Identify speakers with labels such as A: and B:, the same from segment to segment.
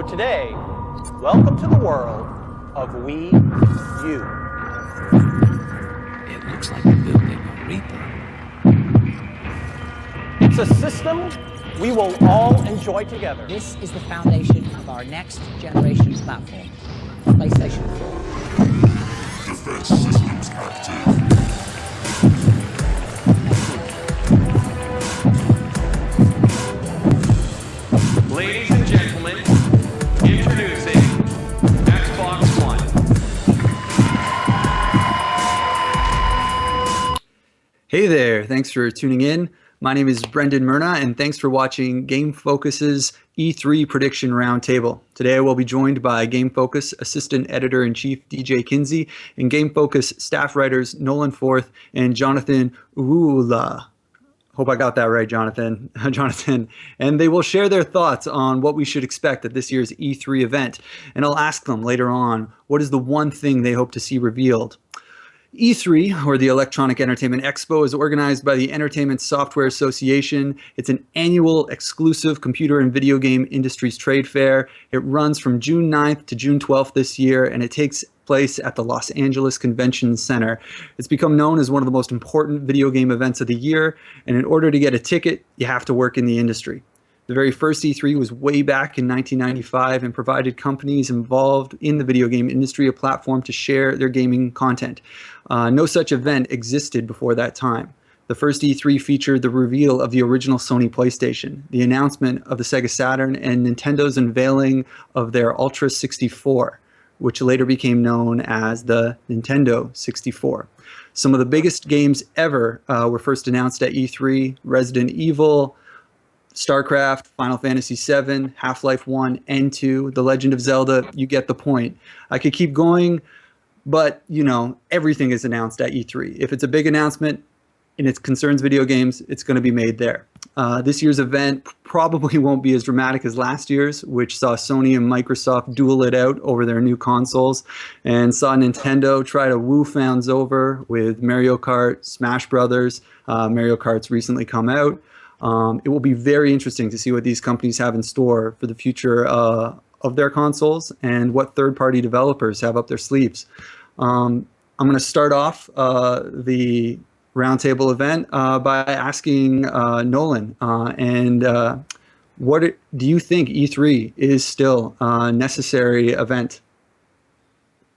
A: So today, welcome to the world of Wii U.
B: It looks like we're building a Reaper.
A: It's a system we will all enjoy together.
C: This is the foundation of our next generation platform, PlayStation 4.
D: Defense systems active.
E: Ladies and gentlemen, introducing Xbox One.
F: Hey there, thanks for tuning in. My name is Brendan Myrna, and thanks for watching Game Focus's E3 Prediction Roundtable. Today I will be joined by Game Focus Assistant Editor-in-Chief DJ Kinsey and Game Focus staff writers Nolan Forth and Jonathan Uula. Hope I got that right, Jonathan. And they will share their thoughts on what we should expect at this year's E3 event. And I'll ask them later on, what is the one thing they hope to see revealed? E3, or the Electronic Entertainment Expo, is organized by the Entertainment Software Association. It's an annual exclusive computer and video game industries trade fair. It runs from June 9th to June 12th this year, and it takes place at the Los Angeles Convention Center. It's become known as one of the most important video game events of the year, and in order to get a ticket, you have to work in the industry. The very first E3 was way back in 1995 and provided companies involved in the video game industry a platform to share their gaming content. No such event existed before that time. The first E3 featured the reveal of the original Sony PlayStation, the announcement of the Sega Saturn, and Nintendo's unveiling of their Ultra 64, which later became known as the Nintendo 64. Some of the biggest games ever were first announced at E3: Resident Evil, StarCraft, Final Fantasy VII, Half-Life 1 and 2, The Legend of Zelda. You get the point. I could keep going, but you know, everything is announced at E3. If it's a big announcement and it concerns video games, it's going to be made there. This year's event probably won't be as dramatic as last year's, which saw Sony and Microsoft duel it out over their new consoles, and saw Nintendo try to woo fans over with Mario Kart, Smash Brothers. Mario Kart's recently come out. It will be very interesting to see what these companies have in store for the future of their consoles and what third-party developers have up their sleeves. I'm going to start off the roundtable event by asking Nolan, what do you think E3 is still a necessary event?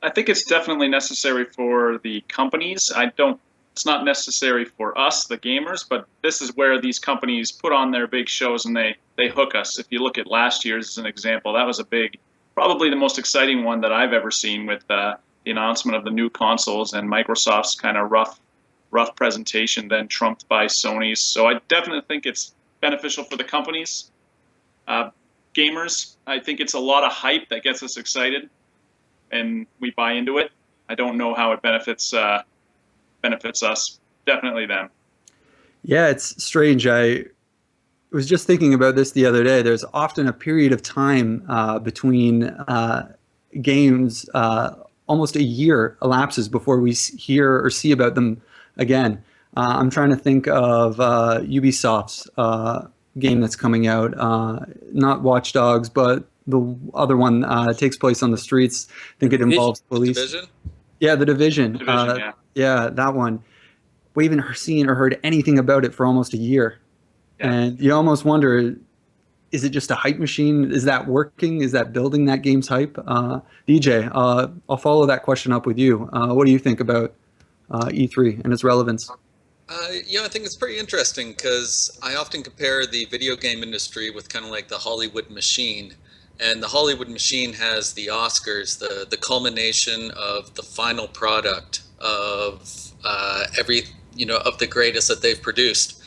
G: I think it's definitely necessary for the companies. It's not necessary for us, the gamers, but this is where these companies put on their big shows and they hook us. If you look at last year's as an example, that was probably the most exciting one that I've ever seen, with the announcement of the new consoles and Microsoft's kind of rough presentation, then trumped by Sony's. So I definitely think it's beneficial for the companies. Gamers, I think it's a lot of hype that gets us excited and we buy into it. I don't know how it benefits us. Definitely them. Yeah,
F: it's strange. I was just thinking about this the other day. There's often a period of time between games, almost a year elapses before we hear or see about them again. I'm trying to think of Ubisoft's game that's coming out, not Watch Dogs, but the other one takes place on the streets. I think it involves police.
H: Division?
F: Yeah, The Division.
G: Yeah,
F: that one. We haven't seen or heard anything about it for almost a year. Yeah. And you almost wonder, is it just a hype machine? Is that working? Is that building that game's hype? DJ, I'll follow that question up with you. What do you think about E3 and its relevance?
H: I think it's pretty interesting because I often compare the video game industry with kind of like the Hollywood machine. And the Hollywood machine has the Oscars, the culmination of the final product of of the greatest that they've produced.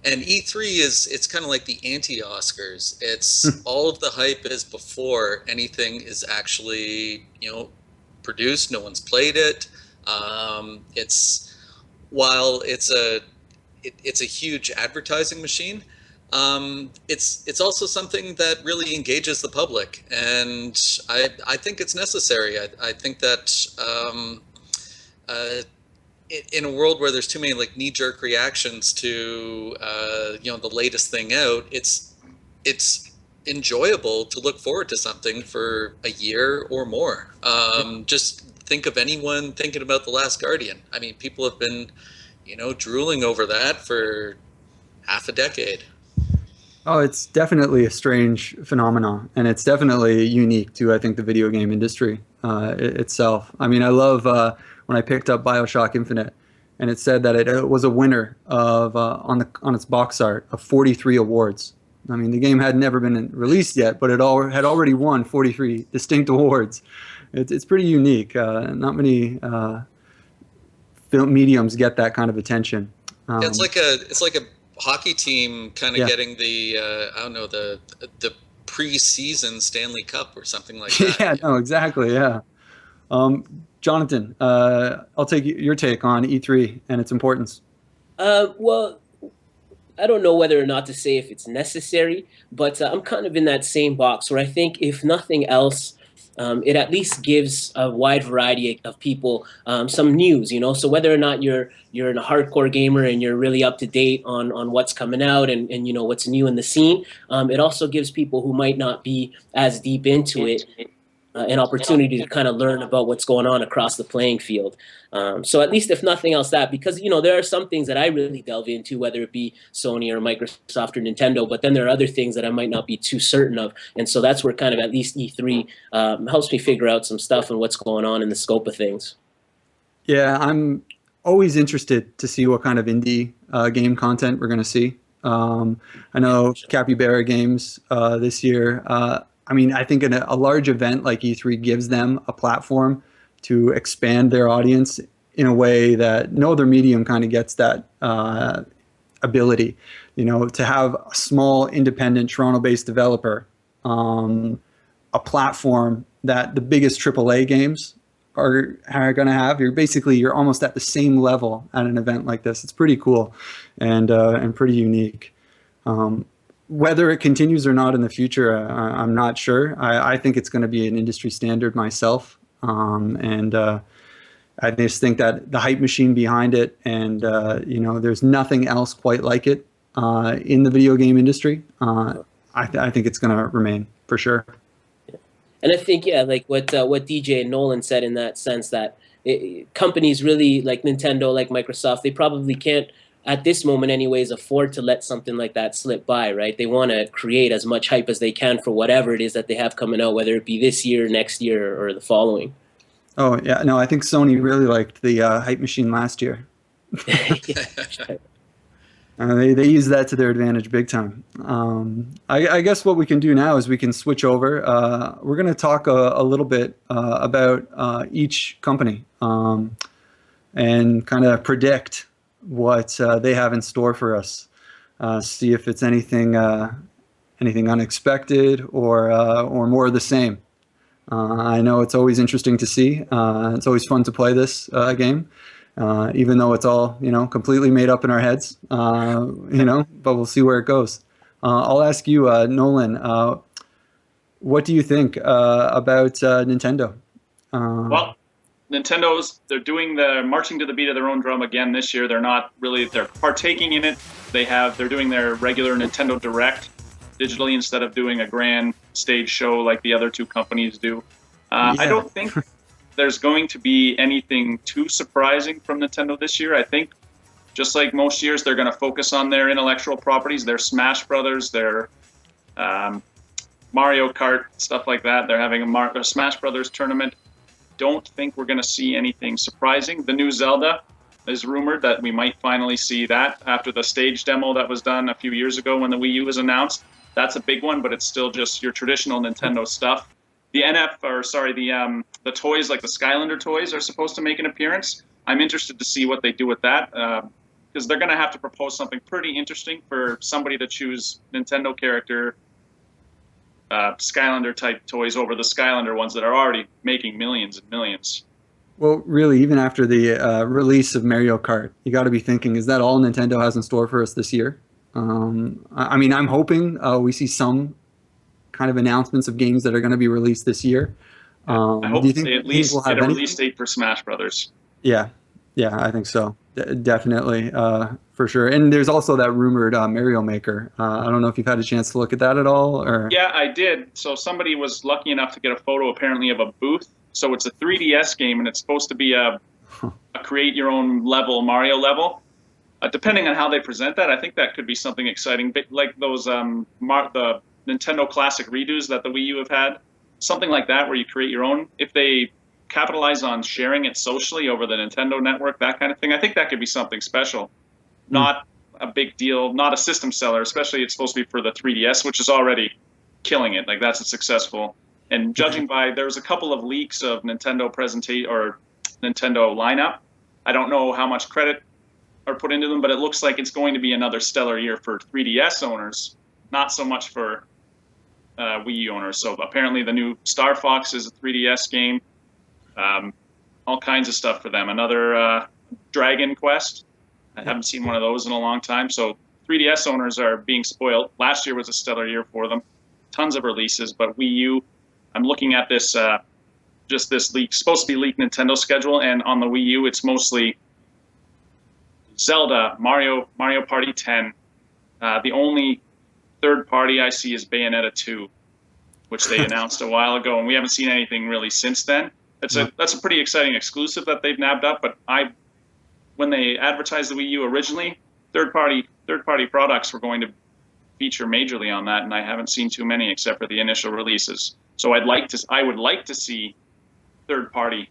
H: And E3 it's kind of like the anti-Oscars. It's all of the hype is before anything is actually produced. No one's played it. While it's a huge advertising machine. It's also something that really engages the public, and I think it's necessary. I think that in a world where there's too many like knee-jerk reactions to the latest thing out, it's enjoyable to look forward to something for a year or more. Just think of anyone thinking about The Last Guardian. I mean, people have been, drooling over that for half a decade.
F: Oh, it's definitely a strange phenomenon, and it's definitely unique to, I think, the video game industry itself. I mean, I love when I picked up BioShock Infinite, and it said that it was a winner of on its box art of 43 awards. I mean, the game had never been released yet, but it had already won 43 distinct awards. It's pretty unique. Not many film mediums get that kind of attention.
H: Yeah, it's like a hockey team kind of
F: Yeah.
H: getting the I don't know, the pre-season Stanley Cup or something like that.
F: Yeah, no, exactly. Yeah. Jonathan, I'll take your take on E3 and its importance.
I: Well, I don't know whether or not to say if it's necessary, but I'm kind of in that same box where I think if nothing else, it at least gives a wide variety of people some news, So whether or not you're a hardcore gamer and you're really up to date on what's coming out and what's new in the scene, it also gives people who might not be as deep into it an opportunity to kind of learn about what's going on across the playing field. So at least if nothing else that, because, there are some things that I really delve into, whether it be Sony or Microsoft or Nintendo, but then there are other things that I might not be too certain of. And so that's where kind of at least E3 helps me figure out some stuff and what's going on in the scope of things.
F: Yeah, I'm always interested to see what kind of indie game content we're going to see. I know Capybara Games this year. I mean, I think a large event like E3 gives them a platform to expand their audience in a way that no other medium kind of gets that ability. To have a small, independent, Toronto-based developer, a platform that the biggest AAA games are going to have. You're almost at the same level at an event like this. It's pretty cool and pretty unique. Whether it continues or not in the future, I'm not sure. I think it's going to be an industry standard myself. I just think that the hype machine behind it and, there's nothing else quite like it in the video game industry. I think it's going to remain for sure.
I: And I think, like what DJ and Nolan said in that sense that companies really like Nintendo, like Microsoft, they probably can't, at this moment anyways, afford to let something like that slip by, right? They want to create as much hype as they can for whatever it is that they have coming out, whether it be this year, next year, or the following. Oh,
F: yeah. No, I think Sony really liked the hype machine last year. They use that to their advantage big time. I guess what we can do now is we can switch over. We're going to talk a little bit about each company and kind of predict what they have in store for us. See if it's anything unexpected or more of the same. I know it's always interesting to see. It's always fun to play this game. Even though it's all, completely made up in our heads, but we'll see where it goes. I'll ask you, Nolan, what do you think about Nintendo?
G: Well, they're marching to the beat of their own drum again this year. They're partaking in it. They're doing their regular Nintendo Direct digitally instead of doing a grand stage show like the other two companies do.
F: Yeah.
G: I don't think there's going to be anything too surprising from Nintendo this year. I think, just like most years, they're going to focus on their intellectual properties, their Smash Brothers, their Mario Kart, stuff like that. They're having a Smash Brothers tournament. Don't think we're going to see anything surprising. The new Zelda is rumored that we might finally see that after the stage demo that was done a few years ago when the Wii U was announced. That's a big one, but it's still just your traditional Nintendo stuff. The the toys, like the Skylander toys, are supposed to make an appearance. I'm interested to see what they do with that, because they're going to have to propose something pretty interesting for somebody to choose Nintendo character Skylander type toys over the Skylander ones that are already making millions and millions.
F: Well, really, even after the release of Mario Kart, you got to be thinking, is that all Nintendo has in store for us this year? I mean, I'm hoping we see some kind of announcements of games that are going to be released this year.
G: I hope
F: do you think
G: they at least
F: we'll have
G: get a
F: any?
G: release date for Smash Brothers.
F: Yeah, I think so. Definitely, for sure. And there's also that rumored Mario Maker. I don't know if you've had a chance to look at that at all, or
G: Yeah, I did. So somebody was lucky enough to get a photo, apparently, of a booth. So it's a 3DS game, and it's supposed to be a create your own level, Mario level. Depending on how they present that, I think that could be something exciting, but like those the Nintendo Classic redos that the Wii U have had, something like that where you create your own. If they capitalize on sharing it socially over the Nintendo network, that kind of thing, I think that could be something special. Not a big deal, not a system seller, especially it's supposed to be for the 3DS, which is already killing it. Like that's a successful. And judging by, there's a couple of leaks of Nintendo presentation or Nintendo lineup. I don't know how much credit are put into them, but it looks like it's going to be another stellar year for 3DS owners, not so much for Wii U owners. So apparently the new Star Fox is a 3DS game. All kinds of stuff for them. Another Dragon Quest. I haven't seen one of those in a long time. So 3DS owners are being spoiled. Last year was a stellar year for them. Tons of releases, but Wii U, I'm looking at this, just this leak, supposed to be leaked Nintendo schedule, and on the Wii U, it's mostly Zelda, Mario Party 10. The only third party I see is Bayonetta 2, which they announced a while ago, and we haven't seen anything really since then. That's a pretty exciting exclusive that they've nabbed up. But when they advertised the Wii U originally, third party products were going to feature majorly on that, and I haven't seen too many except for the initial releases. So I would like to see third party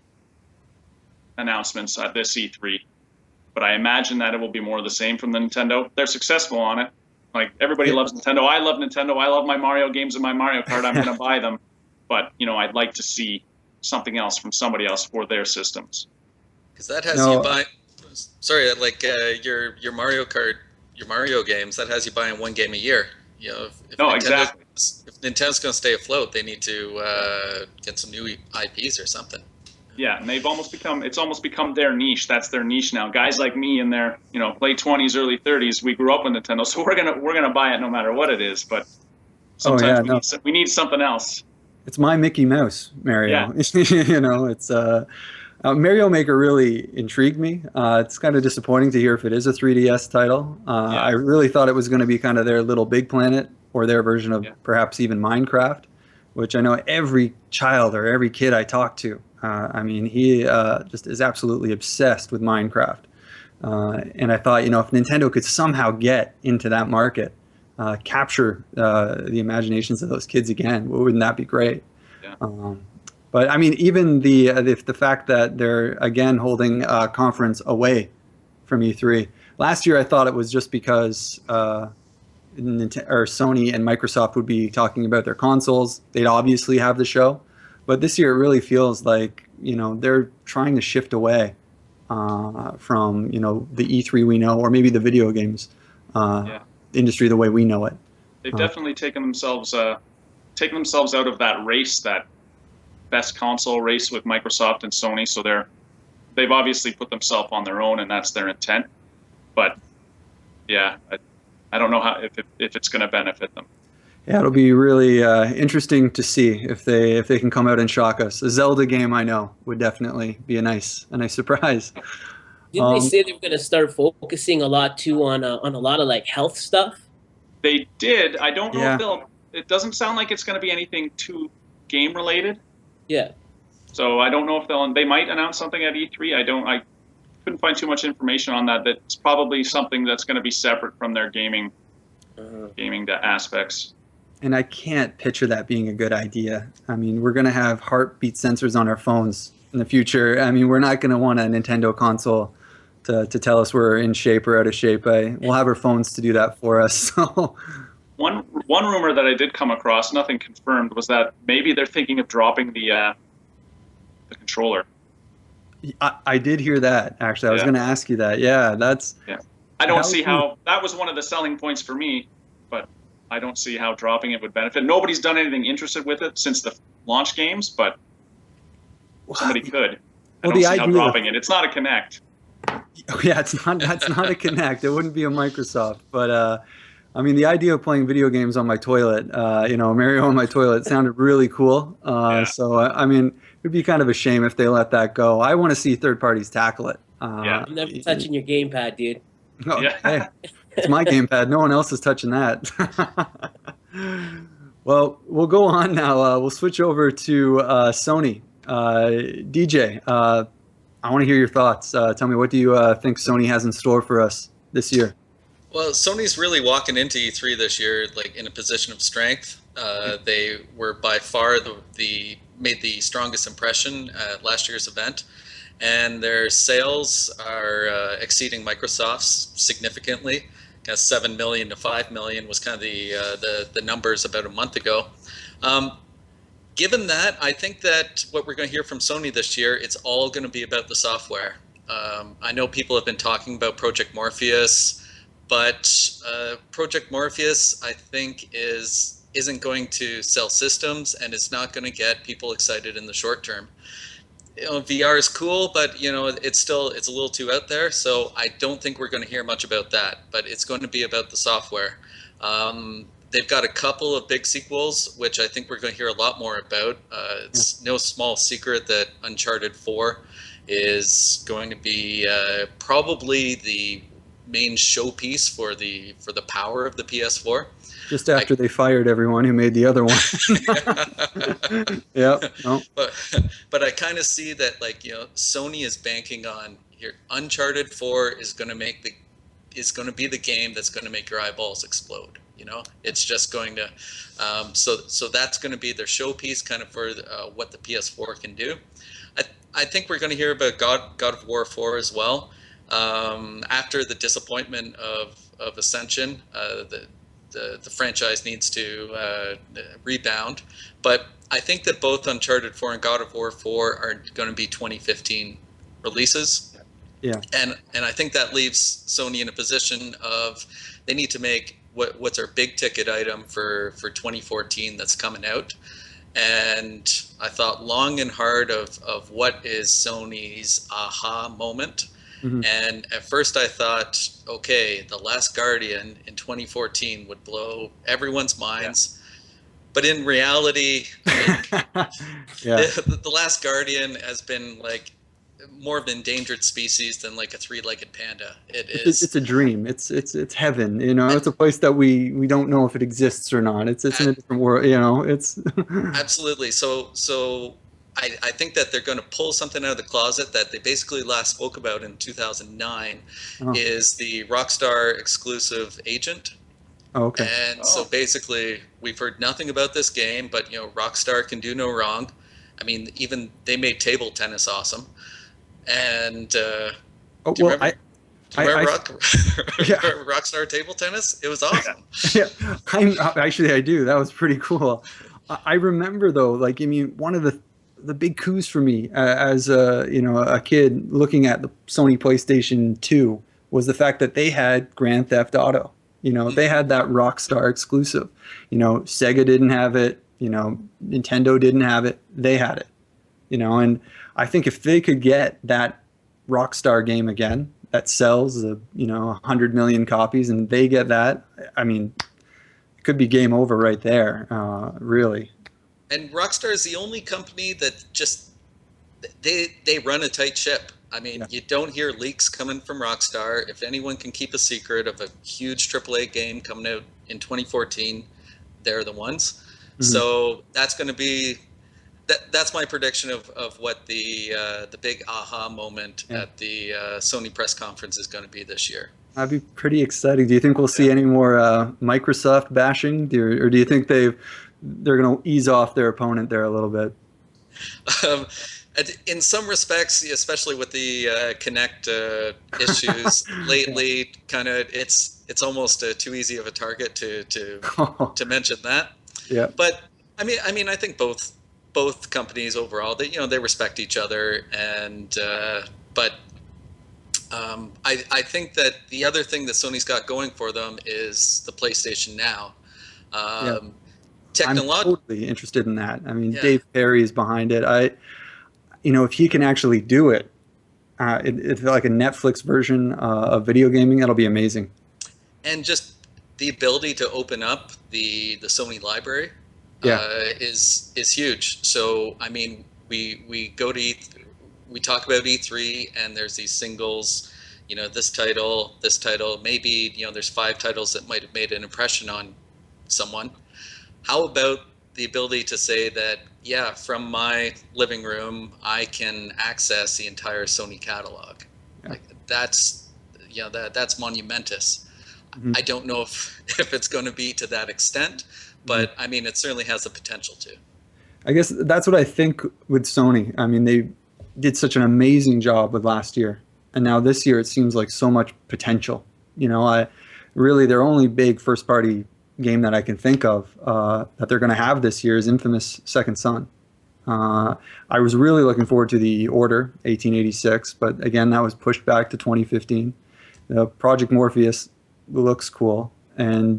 G: announcements at this E3, but I imagine that it will be more of the same from the Nintendo. They're successful on it. Like everybody loves Nintendo. I love Nintendo. I love my Mario games and my Mario Kart. I'm going to buy them, but I'd like to see something else from somebody else for their systems.
H: Because that has you buy. Sorry, like your Mario Kart, your Mario games, that has you buying one game a year.
G: Exactly.
H: If Nintendo's going to stay afloat, they need to get some new IPs or something.
G: Yeah, and it's almost become their niche. That's their niche now. Guys like me in their late 20s, early 30s, we grew up with Nintendo, so we're gonna buy it no matter what it is. But sometimes we need something else.
F: It's my Mickey Mouse, Mario.
G: Yeah.
F: It's Mario Maker really intrigued me. It's kind of disappointing to hear if it is a 3DS title. I really thought it was going to be kind of their Little Big Planet or their version of perhaps even Minecraft, which I know every child or every kid I talk to, he just is absolutely obsessed with Minecraft. And I thought, if Nintendo could somehow get into that market, capture the imaginations of those kids again, wouldn't that be great?
G: Yeah.
F: But I mean, even the fact that they're again holding a conference away from E3. Last year, I thought it was just because Sony and Microsoft would be talking about their consoles. They'd obviously have the show, but this year it really feels like they're trying to shift away from the E3 we know, or maybe the video games industry the way we know it.
G: They've definitely taken themselves out of that race, that best console race with Microsoft and Sony. So they've obviously put themselves on their own, and that's their intent. But yeah, I don't know if it's going to benefit them.
F: Yeah, it'll be really interesting to see if they can come out and shock us. A Zelda game, I know, would definitely be a nice surprise.
I: Didn't they say they were going to start focusing a lot too on a lot of like health stuff? They
G: did. I don't know if they'll. It doesn't sound like it's going to be anything too game related.
I: Yeah.
G: So I don't know if they might announce something at E3. I couldn't find too much information on that. That's probably something that's going to be separate from their gaming aspects.
F: And I can't picture that being a good idea. I mean, we're going to have heartbeat sensors on our phones in the future. I mean, we're not going to want a Nintendo console to tell us we're in shape or out of shape. We'll have our phones to do that for us. So.
G: One rumor that I did come across, nothing confirmed, was that maybe they're thinking of dropping the controller.
F: I did hear that, actually. I was going to ask you that. Yeah, that's...
G: Yeah. I don't see how... That was one of the selling points for me, but I don't see how dropping it would benefit. Nobody's done anything interested with it since the launch games, but somebody could. I don't see how dropping it. It's not a Kinect.
F: Yeah, that's not a Kinect. It wouldn't be a Microsoft, but... I mean, the idea of playing video games on my toilet, Mario on my toilet sounded really cool. So, I mean, it would be kind of a shame if they let that go. I want to see third parties tackle it.
G: Yeah.
I: I'm never touching your gamepad, dude.
F: Oh,
G: Yeah.
F: hey, it's my gamepad. No one else is touching that. Well, we'll go on now. We'll switch over to Sony. DJ, I want to hear your thoughts. Tell me, what do you think Sony has in store for us this year?
H: Well, Sony's really walking into E3 this year like in a position of strength. They were by far made the strongest impression at last year's event, and their sales are exceeding Microsoft's significantly. 7 million to 5 million was kind of the numbers about a month ago. Given that, I think that what we're going to hear from Sony this year, it's all going to be about the software. I know people have been talking about Project Morpheus, but Project Morpheus, I think, isn't going to sell systems, and it's not going to get people excited in the short term. VR is cool, but it's a little too out there. So I don't think we're going to hear much about that. But it's going to be about the software. They've got a couple of big sequels, which I think we're going to hear a lot more about. It's no small secret that Uncharted 4 is going to be probably the main showpiece for the power of the PS4.
F: Just after they fired everyone who made the other one. Yeah. No.
H: But I kind of see that Sony is banking on here. Uncharted 4 is going to be the game that's going to make your eyeballs explode. It's just going to. So that's going to be their showpiece, kind of for what the PS4 can do. I think we're going to hear about God of War 4 as well. After the disappointment of Ascension, the franchise needs to rebound. But I think that both Uncharted 4 and God of War 4 are going to be 2015 releases.
F: Yeah.
H: And I think that leaves Sony in a position of they need to make what's our big ticket item for 2014 that's coming out. And I thought long and hard of what is Sony's aha moment. Mm-hmm. And at first I thought, okay, The Last Guardian in 2014 would blow everyone's minds. Yeah. But in reality, the Last Guardian has been more of an endangered species than a three-legged panda.
F: It's a dream. It's heaven. It's a place that we don't know if it exists or not. It's in a different world. It's
H: absolutely. So I think that they're going to pull something out of the closet that they basically last spoke about in 2009 is the Rockstar exclusive Agent.
F: Oh, okay.
H: And so basically we've heard nothing about this game, but Rockstar can do no wrong. I mean, even they made table tennis awesome. And do you remember Rockstar table tennis? It was awesome.
F: Yeah, I do. That was pretty cool. I remember though, one of the big coups for me as a kid looking at the Sony PlayStation 2 was the fact that they had Grand Theft Auto. They had that Rockstar exclusive. Sega didn't have it. Nintendo didn't have it. They had it. And I think if they could get that Rockstar game again that sells 100 million copies, and they get that, I mean, it could be game over right there, really.
H: And Rockstar is the only company that just they run a tight ship. I mean, You don't hear leaks coming from Rockstar. If anyone can keep a secret of a huge AAA game coming out in 2014, they're the ones. Mm-hmm. So that's going to be that's my prediction of what the big aha moment at the Sony press conference is going to be this year.
F: That'd be pretty exciting. Do you think we'll see any more Microsoft bashing, or do you think they're going to ease off their opponent there a little bit?
H: In some respects, especially with the Kinect issues lately, kind of it's almost too easy of a target to mention that.
F: Yeah.
H: But I mean, I think both companies overall, they respect each other, and but I think that the other thing that Sony's got going for them is the PlayStation Now.
F: I'm totally interested in that. I mean, Dave Perry is behind it. If he can actually do it, it's like a Netflix version of video gaming, that'll be amazing.
H: And just the ability to open up the Sony library is huge. So I mean, we go to we talk about E3 and there's these singles, this title, maybe, there's 5 titles that might have made an impression on someone. How about the ability to say that, yeah, from my living room, I can access the entire Sony catalog?
F: Yeah.
H: Like that's monumentous.
F: Mm-hmm.
H: I don't know if it's going to be to that extent, but I mean, it certainly has the potential to.
F: I guess that's what I think with Sony. I mean, they did such an amazing job with last year, and now this year it seems like so much potential. Their only big first-party game that I can think of that they're going to have this year is Infamous Second Son. I was really looking forward to The Order 1886, but again, that was pushed back to 2015. Project Morpheus looks cool, and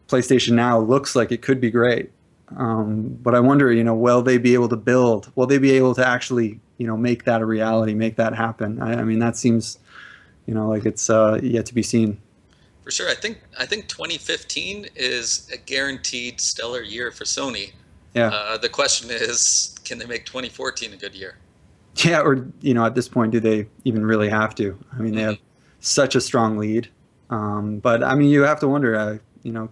F: PlayStation Now looks like it could be great. But I wonder, will they be able to build? Will they be able to actually, make that a reality, make that happen? I mean, that seems, like it's yet to be seen.
H: For sure, I think 2015 is a guaranteed stellar year for Sony.
F: Yeah.
H: The question is, can they make 2014 a good year?
F: Yeah, or at this point, do they even really have to? I mean, they have such a strong lead. But I mean, you have to wonder.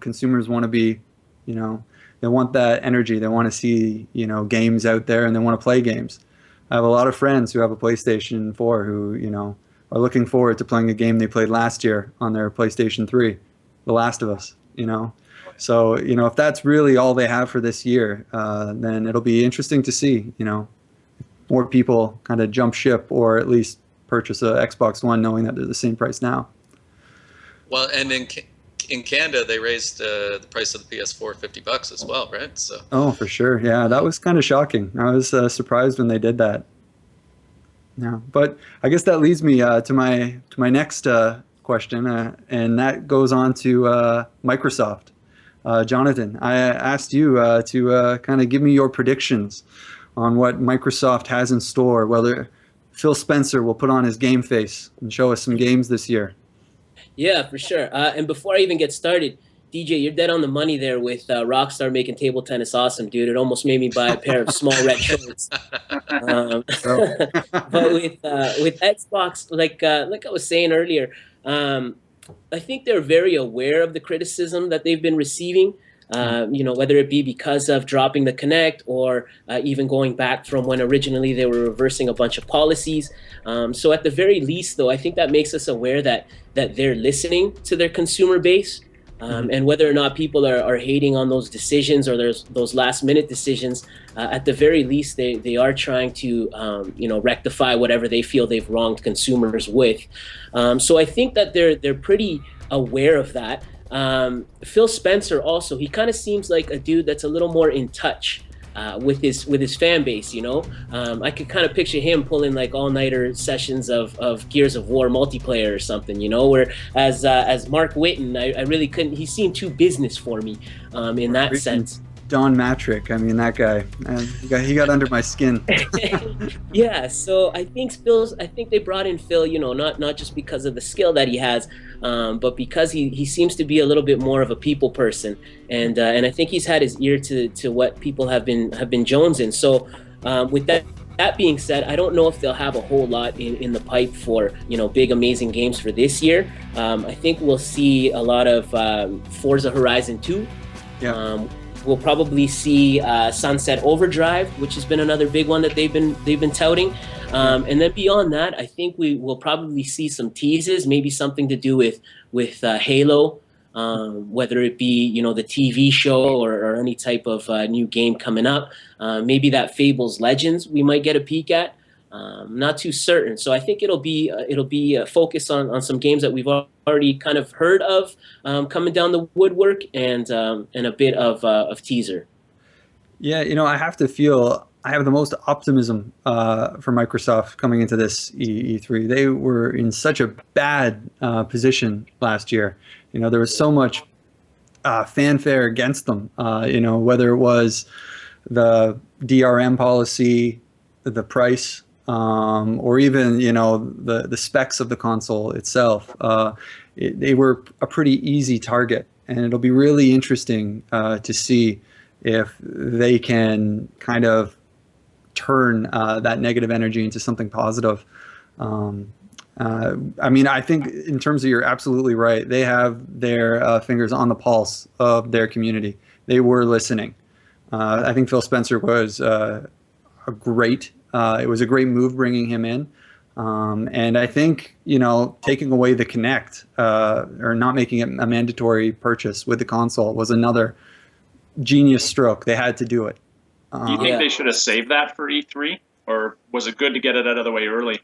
F: Consumers want to be, they want that energy. They want to see, games out there, and they want to play games. I have a lot of friends who have a PlayStation 4 who, are looking forward to playing a game they played last year on their PlayStation 3, The Last of Us, So, if that's really all they have for this year, then it'll be interesting to see, more people kind of jump ship or at least purchase a Xbox One knowing that they're the same price now.
H: Well, and in Canada, they raised the price of the PS4 $50 as well, right? So.
F: Oh, for sure. Yeah, that was kind of shocking. I was surprised when they did that. Yeah, but I guess that leads me to my next question, and that goes on to Microsoft. Jonathan, I asked you to kind of give me your predictions on what Microsoft has in store, whether Phil Spencer will put on his game face and show us some games this year.
I: Yeah, for sure. And before I even get started, DJ, you're dead on the money there with Rockstar making table tennis awesome, dude. It almost made me buy a pair of small red shorts. But with Xbox, like I was saying earlier, I think they're very aware of the criticism that they've been receiving. Whether it be because of dropping the Kinect or even going back from when originally they were reversing a bunch of policies. So at the very least, though, I think that makes us aware that they're listening to their consumer base. And whether or not people are hating on those decisions or there's those last minute decisions, at the very least, they are trying to rectify whatever they feel they've wronged consumers with. So I think that they're pretty aware of that. Phil Spencer also, he kind of seems like a dude that's a little more in touch with his fan base, I could kind of picture him pulling like all-nighter sessions of Gears of War multiplayer or something, where as Mark Whitten, I really couldn't, he seemed too business for me in that sense.
F: Don Matrick, I mean, that guy, he got under my skin.
I: Yeah, so I think they brought in Phil, not just because of the skill that he has, but because he seems to be a little bit more of a people person, and I think he's had his ear to what people have been jonesing. So with that being said, I don't know if they'll have a whole lot in the pipe for big amazing games for this year. I think we'll see a lot of Forza Horizon 2.
F: Yeah.
I: We'll probably see Sunset Overdrive, which has been another big one that they've been touting, and then beyond that, I think we will probably see some teases, maybe something to do with Halo, whether it be the TV show or any type of new game coming up. Maybe that Fables Legends we might get a peek at. Not too certain. So I think it'll be a focus on some games that we've already kind of heard of coming down the woodwork, and a bit of teaser.
F: Yeah, I have to feel I have the most optimism for Microsoft coming into this E3. They were in such a bad position last year. There was so much fanfare against them. Whether it was the DRM policy, the price. Or even the specs of the console itself, they were a pretty easy target, and it'll be really interesting to see if they can kind of turn that negative energy into something positive. I mean, I think in terms of, you're absolutely right. They have their fingers on the pulse of their community. They were listening. I think Phil Spencer was it was a great move bringing him in. And I think, taking away the Kinect or not making it a mandatory purchase with the console was another genius stroke. They had to do it.
G: Do you think they should have saved that for E3, or was it good to get it out of the way early?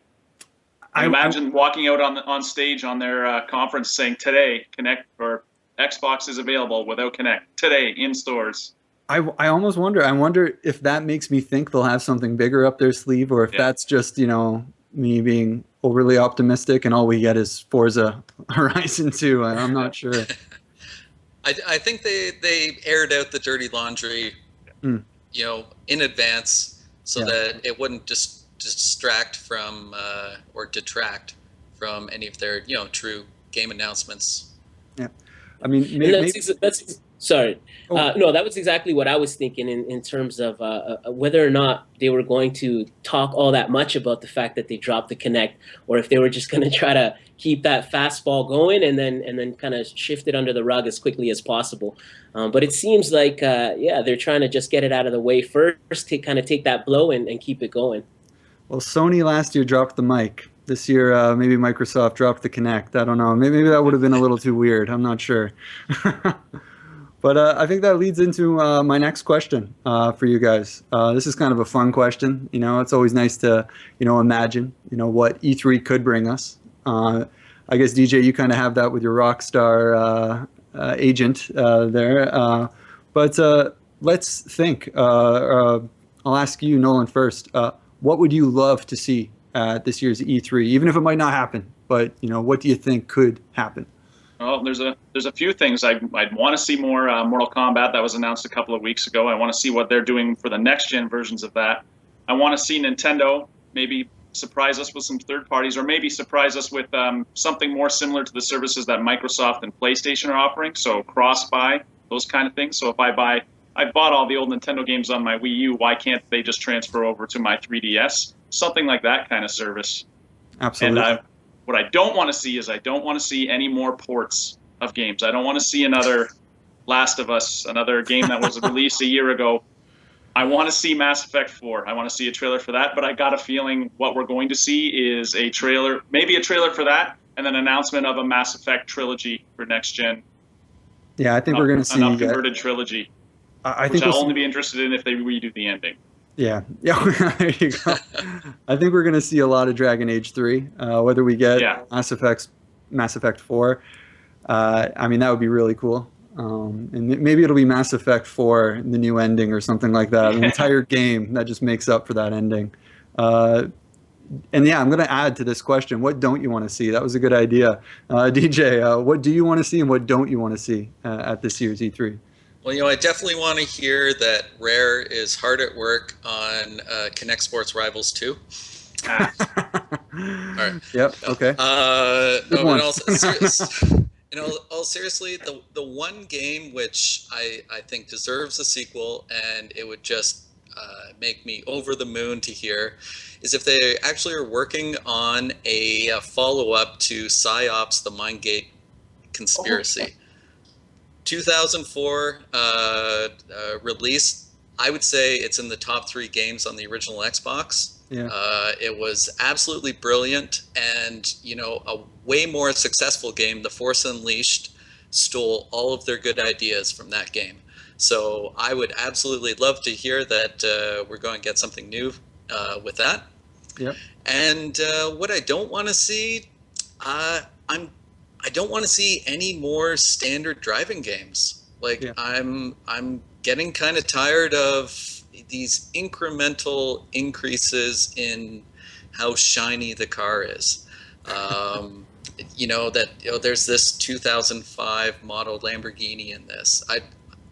G: I imagine walking out on stage on their conference saying, "Today, Kinect or Xbox is available without Kinect today in stores."
F: I almost wonder. I wonder if that makes me think they'll have something bigger up their sleeve, or if that's just me being overly optimistic, and all we get is Forza Horizon 2. I'm not sure.
H: I think they aired out the dirty laundry, in advance, so that it wouldn't just distract from or detract from any of their true game announcements.
F: Yeah, I mean,
I: that's sorry. No, that was exactly what I was thinking in terms of whether or not they were going to talk all that much about the fact that they dropped the Kinect, or if they were just going to try to keep that fastball going and then kind of shift it under the rug as quickly as possible. But it seems like, they're trying to just get it out of the way first to kind of take that blow and keep it going.
F: Well, Sony last year dropped the mic. This year, maybe Microsoft dropped the Kinect. I don't know. Maybe that would have been a little too weird. I'm not sure. But I think that leads into my next question for you guys. This is kind of a fun question. It's always nice to, imagine, what E3 could bring us. I guess, DJ, you kind of have that with your Rockstar agent there. But let's think. I'll ask you, Nolan, first. What would you love to see at this year's E3, even if it might not happen? But, what do you think could happen?
G: Well, there's a few things. I'd want to see more Mortal Kombat. That was announced a couple of weeks ago. I want to see what they're doing for the next-gen versions of that. I want to see Nintendo maybe surprise us with some third parties, or maybe surprise us with something more similar to the services that Microsoft and PlayStation are offering, so cross-buy, those kind of things. So if I bought all the old Nintendo games on my Wii U, why can't they just transfer over to my 3DS? Something like that kind of service.
F: Absolutely.
G: And what I don't want to see is I don't want to see any more ports of games. I don't want to see another Last of Us, another game that was released a year ago. I want to see Mass Effect 4. I want to see a trailer for that, but I got a feeling what we're going to see is a trailer, maybe a trailer for that, and then an announcement of a Mass Effect trilogy for next gen.
F: Yeah, I think we're going to see
G: an unconverted trilogy.
F: I
G: which
F: think
G: I'll only be interested in if they redo the ending.
F: Yeah, there you go. I think we're going to see a lot of Dragon Age 3, whether we get Mass Effect 4. I mean, that would be really cool. And maybe it'll be Mass Effect 4, the new ending or something like that. An entire game that just makes up for that ending. And yeah, I'm going to add to this question, what don't you want to see? That was a good idea. DJ, what do you want to see and what don't you want to see at this year's E3?
H: Well, I definitely want to hear that Rare is hard at work on Kinect Sports Rivals 2. All right.
F: Yep. Okay.
H: All seriously, the one game which I think deserves a sequel, and it would just make me over the moon to hear, is if they actually are working on a follow-up to PsyOps: The Mindgate Conspiracy. 2004 release. I would say it's in the top 3 games on the original Xbox.
F: Yeah.
H: It was absolutely brilliant, and a way more successful game. The Force Unleashed stole all of their good ideas from that game. So I would absolutely love to hear that we're going to get something new with that.
F: Yep.
H: And what I don't want to see, I don't want to see any more standard driving games. I'm getting kind of tired of these incremental increases in how shiny the car is. There's this 2005 model Lamborghini in this.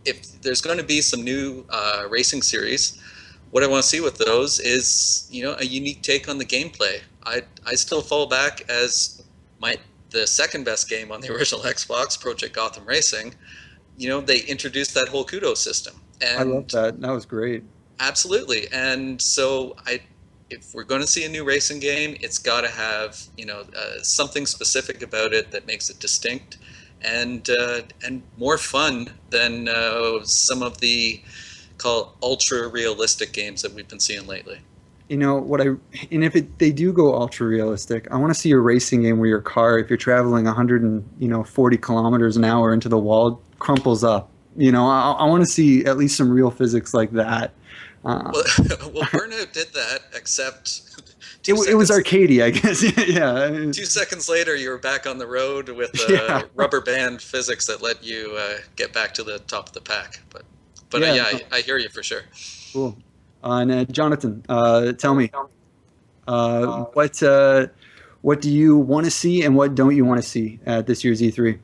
H: If there's going to be some new racing series, what I want to see with those is a unique take on the gameplay. I still fall back as the second best game on the original Xbox, Project Gotham Racing. They introduced that whole kudos system. And
F: I love that. That was great.
H: Absolutely. And so if we're going to see a new racing game, it's got to have, something specific about it that makes it distinct and more fun than some of the ultra realistic games that we've been seeing lately.
F: And if they do go ultra realistic, I want to see a racing game where your car, if you're traveling 140 kilometers an hour into the wall, crumples up. I want to see at least some real physics like that.
H: Well, Burnout did that, except
F: it was arcadey, I guess. Yeah.
H: 2 seconds later, you were back on the road with rubber band physics that let you get back to the top of the pack. But I hear you for sure.
F: Cool. And Jonathan, tell me, what do you want to see and what don't you want to see at this year's E3?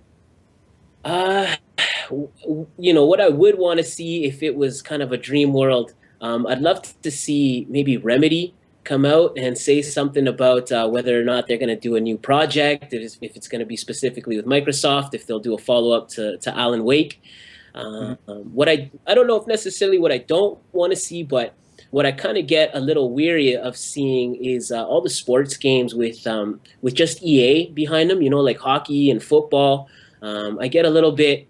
I: What I would want to see if it was kind of a dream world, I'd love to see maybe Remedy come out and say something about whether or not they're going to do a new project, if it's going to be specifically with Microsoft, if they'll do a follow-up to Alan Wake. What I don't know if necessarily what I don't want to see, but what I kind of get a little weary of seeing is all the sports games with just EA behind them, like hockey and football. I get a little bit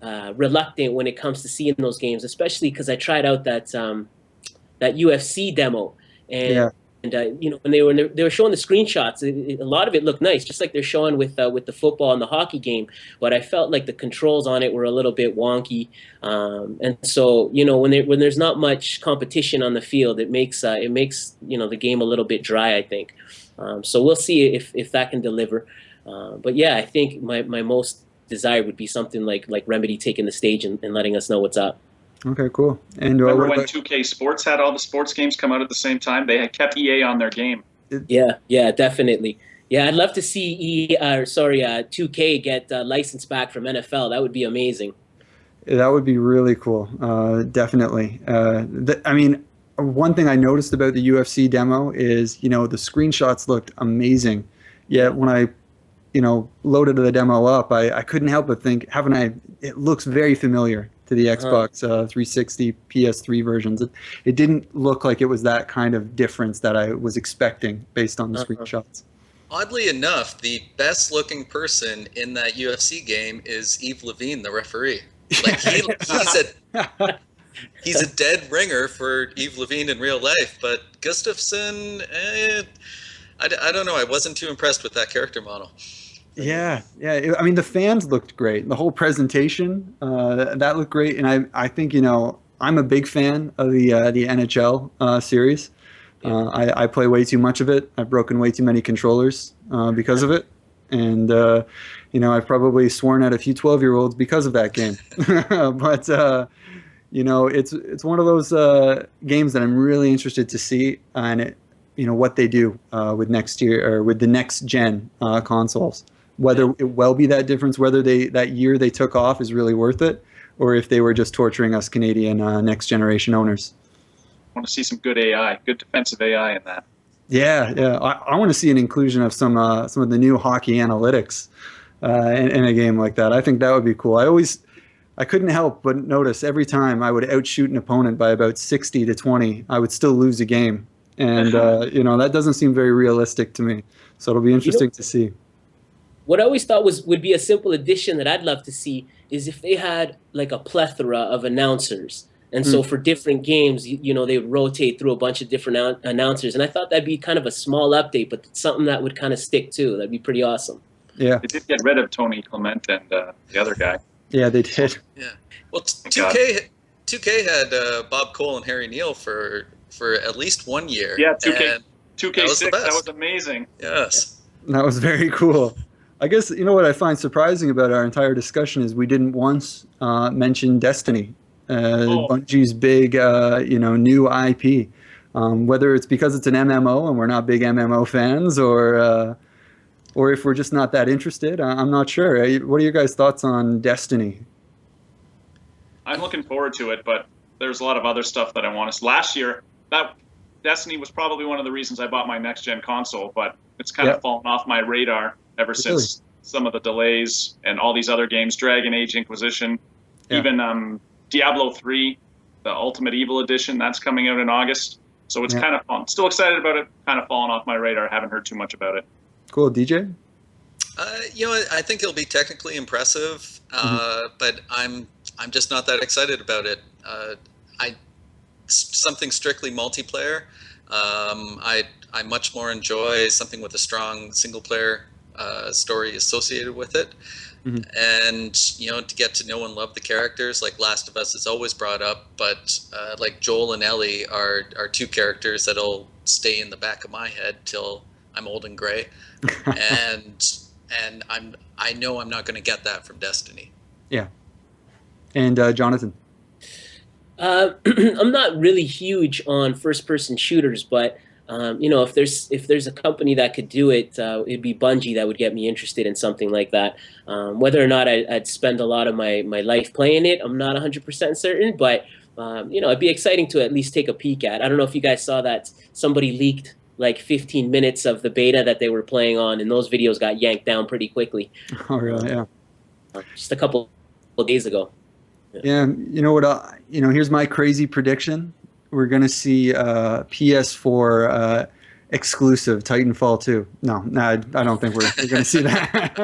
I: reluctant when it comes to seeing those games, especially because I tried out that UFC demo, and when they were showing the screenshots, a lot of it looked nice, just like they're showing with the football and the hockey game. But I felt like the controls on it were a little bit wonky, and so when there's not much competition on the field, it makes the game a little bit dry, I think. So we'll see if that can deliver. But yeah, I think my most desire would be something like Remedy taking the stage and letting us know what's up.
F: Okay, cool. And
G: remember when 2K Sports had all the sports games come out at the same time? They had kept EA on their game.
I: Yeah, definitely. Yeah, I'd love to see 2K get license back from NFL. That would be amazing.
F: That would be really cool. Definitely. One thing I noticed about the UFC demo is, the screenshots looked amazing. Yet when I loaded the demo up, I couldn't help but think, it looks very familiar to the Xbox 360, PS3 versions. It didn't look like it was that kind of difference that I was expecting based on the screenshots.
H: Oddly enough, the best looking person in that UFC game is Yves Levine, the referee. Like he's a dead ringer for Yves Levine in real life, but Gustafsson, I don't know. I wasn't too impressed with that character model.
F: Yeah. The fans looked great. The whole presentation, that looked great. And I think, I'm a big fan of the NHL series. I play way too much of it. I've broken way too many controllers because of it. And, I've probably sworn at a few 12-year-olds because of that game. But, it's one of those games that I'm really interested to see and what they do with next year or with the next gen consoles. Whether it will be that difference, whether that year they took off is really worth it, or if they were just torturing us Canadian next generation owners.
G: I want to see some good AI, good defensive AI in that.
F: Yeah. I want to see an inclusion of some of the new hockey analytics in a game like that. I think that would be cool. I couldn't help but notice every time I would outshoot an opponent by about 60-20, I would still lose a game. And, that doesn't seem very realistic to me. So it'll be interesting to see.
I: What I always thought would be a simple addition that I'd love to see is if they had like a plethora of announcers. And so for different games, they rotate through a bunch of different announcers. And I thought that'd be kind of a small update, but something that would kind of stick too. That'd be pretty awesome.
F: Yeah.
G: They did get rid of Tony Clement and the other guy.
F: Yeah, they did.
H: Yeah. Well, 2K had Bob Cole and Harry Neal for at least 1 year.
G: Yeah, 2K6, that was amazing.
H: Yes.
F: That was very cool. I guess, what I find surprising about our entire discussion is we didn't once mention Destiny, Bungie's big, new IP. Whether it's because it's an MMO and we're not big MMO fans or if we're just not that interested, I'm not sure. What are your guys' thoughts on Destiny?
G: I'm looking forward to it, but there's a lot of other stuff that I want to. Last year, that Destiny was probably one of the reasons I bought my next-gen console, but it's kind of fallen off my radar ever since some of the delays and all these other games, Dragon Age Inquisition, even Diablo 3. the Ultimate Evil Edition. That's coming out in August. So it's
F: Yeah.
G: kind of fun. Still excited about it. Kind of fallen off my radar. Haven't heard too much about it.
F: Cool. DJ?
H: You know, I think it'll be technically impressive, but I'm just not that excited about it. Something strictly multiplayer. I much more enjoy something with a strong single player story associated with it. And you know, to get to know and love the characters, like Last of Us is always brought up, but like Joel and Ellie are two characters that'll stay in the back of my head till I'm old and gray. and I know I'm not going to get that from Destiny.
F: Yeah. And Jonathan?
I: I'm not really huge on first-person shooters, but you know, if there's a company that could do it, it'd be Bungie that would get me interested in something like that. Whether or not I'd spend a lot of my life playing it, I'm not 100% certain, but you know, it'd be exciting to at least take a peek at. I don't know if you guys saw that somebody leaked like 15 minutes of the beta that they were playing on, and those videos got yanked down pretty quickly.
F: Oh, really? Yeah.
I: Just a couple of days ago.
F: Yeah. You know what? You know, here's my crazy prediction. We're going to see PS4 exclusive Titanfall 2. No, I don't think we're going to see that.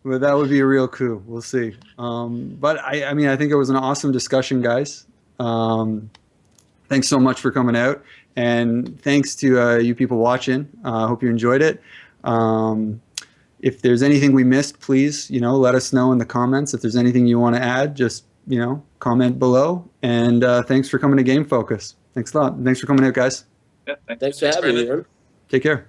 F: But that would be a real coup. We'll see. But I mean, I think it was an awesome discussion, guys. Thanks so much for coming out. And thanks to you people watching. I hope you enjoyed it. If there's anything we missed, please, you know, let us know in the comments. If there's anything you want to add, just, you know, comment below. And thanks for coming to Game Focus. Thanks a lot. Thanks for coming out, guys.
G: Yeah,
I: Thanks for having me, man.
F: Take care.